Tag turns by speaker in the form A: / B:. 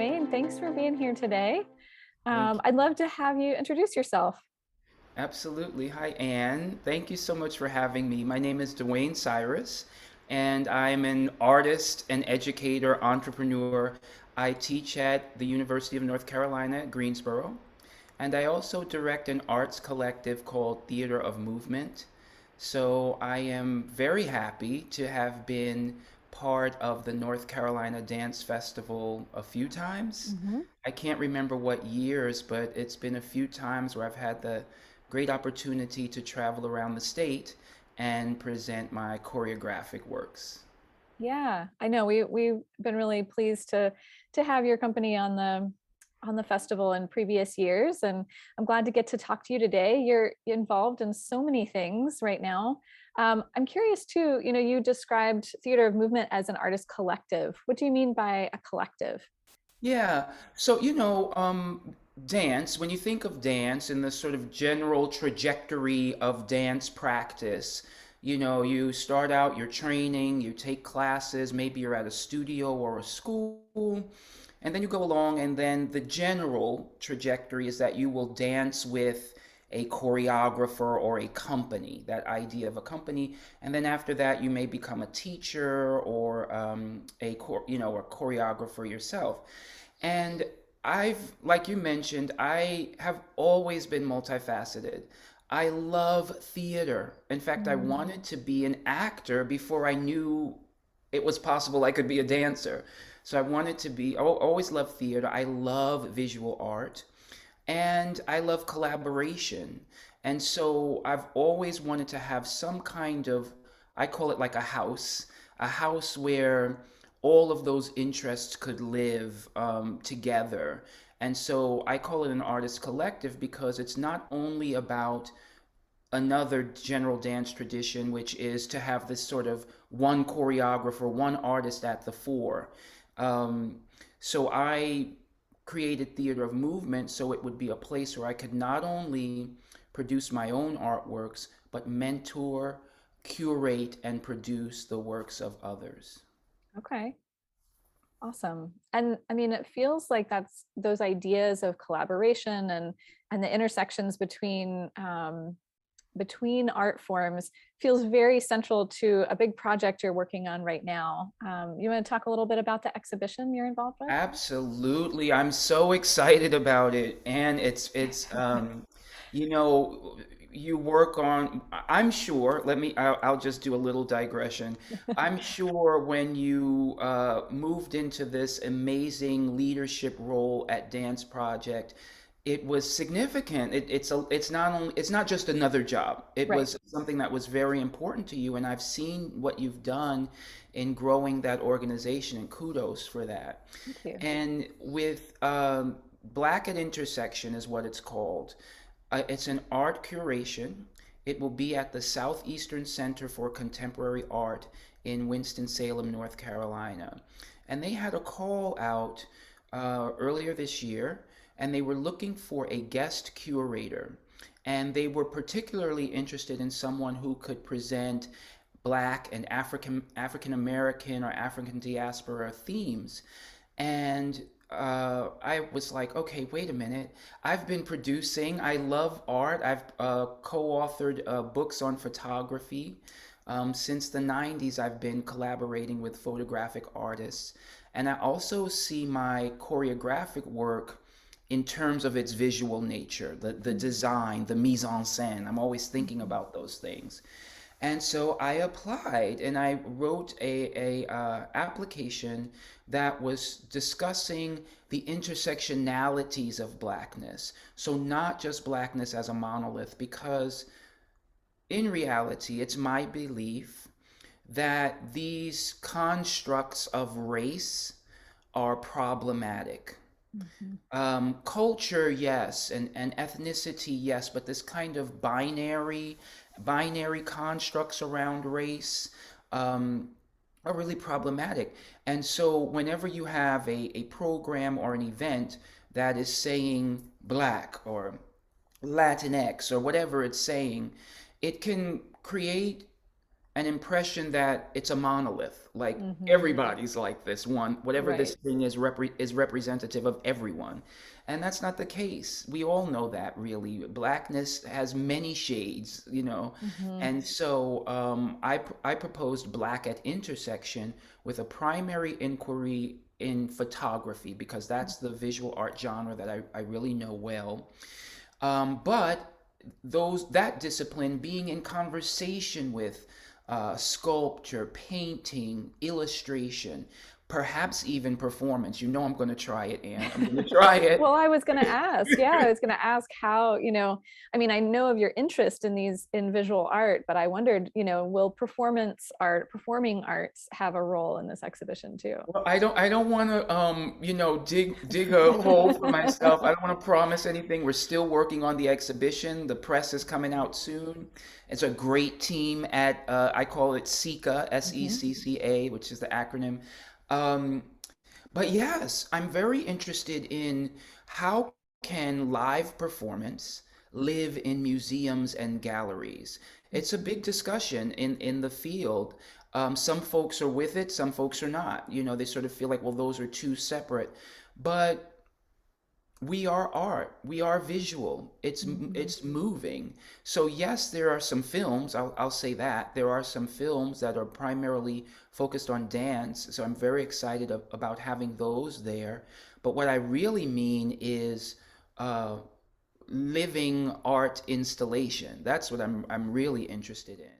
A: Duane. Thanks for being here today.
B: Thank you.
A: I'd love to have you introduce yourself.
B: Absolutely. Hi, Anne. Thank you so much for having me. My name is Duane Cyrus, and I'm an artist, an educator, entrepreneur. I teach at the University of North Carolina at Greensboro, and I also direct an arts collective called Theater of Movement. So I am very happy to have been part of the North Carolina Dance Festival a few times.
A: Mhm.
B: I can't remember what years, but it's been a few times where I've had the great opportunity to travel around the state and present my choreographic works.
A: Yeah, I know we've been really pleased to have your company on the festival in previous years, and I'm glad to get to talk to you today. You're involved in so many things right now. I'm curious too. You know, you described Theater of Movement as an artist collective. What do you mean by a collective?
B: Yeah, so dance, when you think of dance and the sort of general trajectory of dance practice, you start out your training, you take classes, maybe you're at a studio or a school, and then you go along, and then the general trajectory is that you will dance with a choreographer or a company, that idea of a company, and then after that you may become a teacher or a choreographer yourself. And like you mentioned, I have always been multifaceted. I love theater. In fact, I
A: Mm.
B: wanted to be an actor before I knew it was possible I could be a dancer. So I wanted to be, I always loved theater. I love visual art and I love collaboration. And so I've always wanted to have some kind of, I call it like a house where all of those interests could live together. And so I call it an artist collective because it's not only about another general dance tradition, which is to have this sort of one choreographer, one artist at the fore. Um, so I created Theater of Movement so it would be a place where I could not only produce my own artworks, but mentor, curate, and produce the works of others.
A: Okay. Awesome. And I mean, it feels like that's those ideas of collaboration and the intersections between art forms feels very central to a big project you're working on right now. You want to talk a little bit about the exhibition you're involved with?
B: Absolutely. I'm so excited about it. And you know, you work on, I'm sure, I'll just do a little digression. I'm sure when you moved into this amazing leadership role at Dance Project, it was significant. It's not just another job. It
A: Right.
B: was something that was very important to you, and I've seen what you've done in growing that organization, and kudos for that.
A: Thank you.
B: And with Black at Intersection is what it's called. It's an art curation. It will be at the Southeastern Center for Contemporary Art in Winston-Salem, North Carolina. And they had a call out earlier this year, and they were looking for a guest curator. And they were particularly interested in someone who could present Black and African American or African diaspora themes. And I was like, okay, wait a minute. I've been producing. I love art. I've co-authored books on photography. Since the 90s, I've been collaborating with photographic artists. And I also see my choreographic work in terms of its visual nature, the design, the mise en scène. I'm always thinking
A: Mhm.
B: about those things. And so I applied and I wrote a application that was discussing the intersectionalities of blackness. So not just blackness as a monolith, because in reality, it's my belief that these constructs of race are problematic.
A: Mhm.
B: Culture, yes, and ethnicity, yes, but this kind of binary constructs around race um, are really problematic. And so whenever you have a program or an event that is saying black or Latinx or whatever it's saying, it can create an impression that it's a monolith, like
A: Hmm.
B: everybody's like this one, whatever this
A: Right.
B: thing is is representative of everyone. And that's not the case. We all know that really. Blackness has many shades, you know.
A: Hmm.
B: And so I proposed black at intersection with a primary inquiry in photography because that's the visual art genre that I really know well. But that discipline being in conversation with sculpture, painting, illustration, perhaps even performance. You know I'm going to try it, Anne. I'm going to try
A: Well,
B: it.
A: I was going to ask, yeah, I was going to ask how, I mean, I know of your interest in in visual art, but I wondered, will performance art, performing arts have a role in this exhibition too?
B: Well, I don't want to dig a hole for myself. I don't want to promise anything. We're still working on the exhibition. The press is coming out soon. It's a great team at I call it SECCA,
A: Hmm.
B: SECCA, which is the acronym. Um, but yes, I'm very interested in how can live performance live in museums and galleries. It's a big discussion in the field. Some folks are with it, some folks are not. You know, they sort of feel like, well, those are two separate. But we are art. We are visual.
A: Hmm.
B: It's moving. So yes, there are some films. I'll say that there are some films that are primarily focused on dance. So I'm very excited about having those there. But what I really mean is uh, living art installation. That's what I'm really interested in.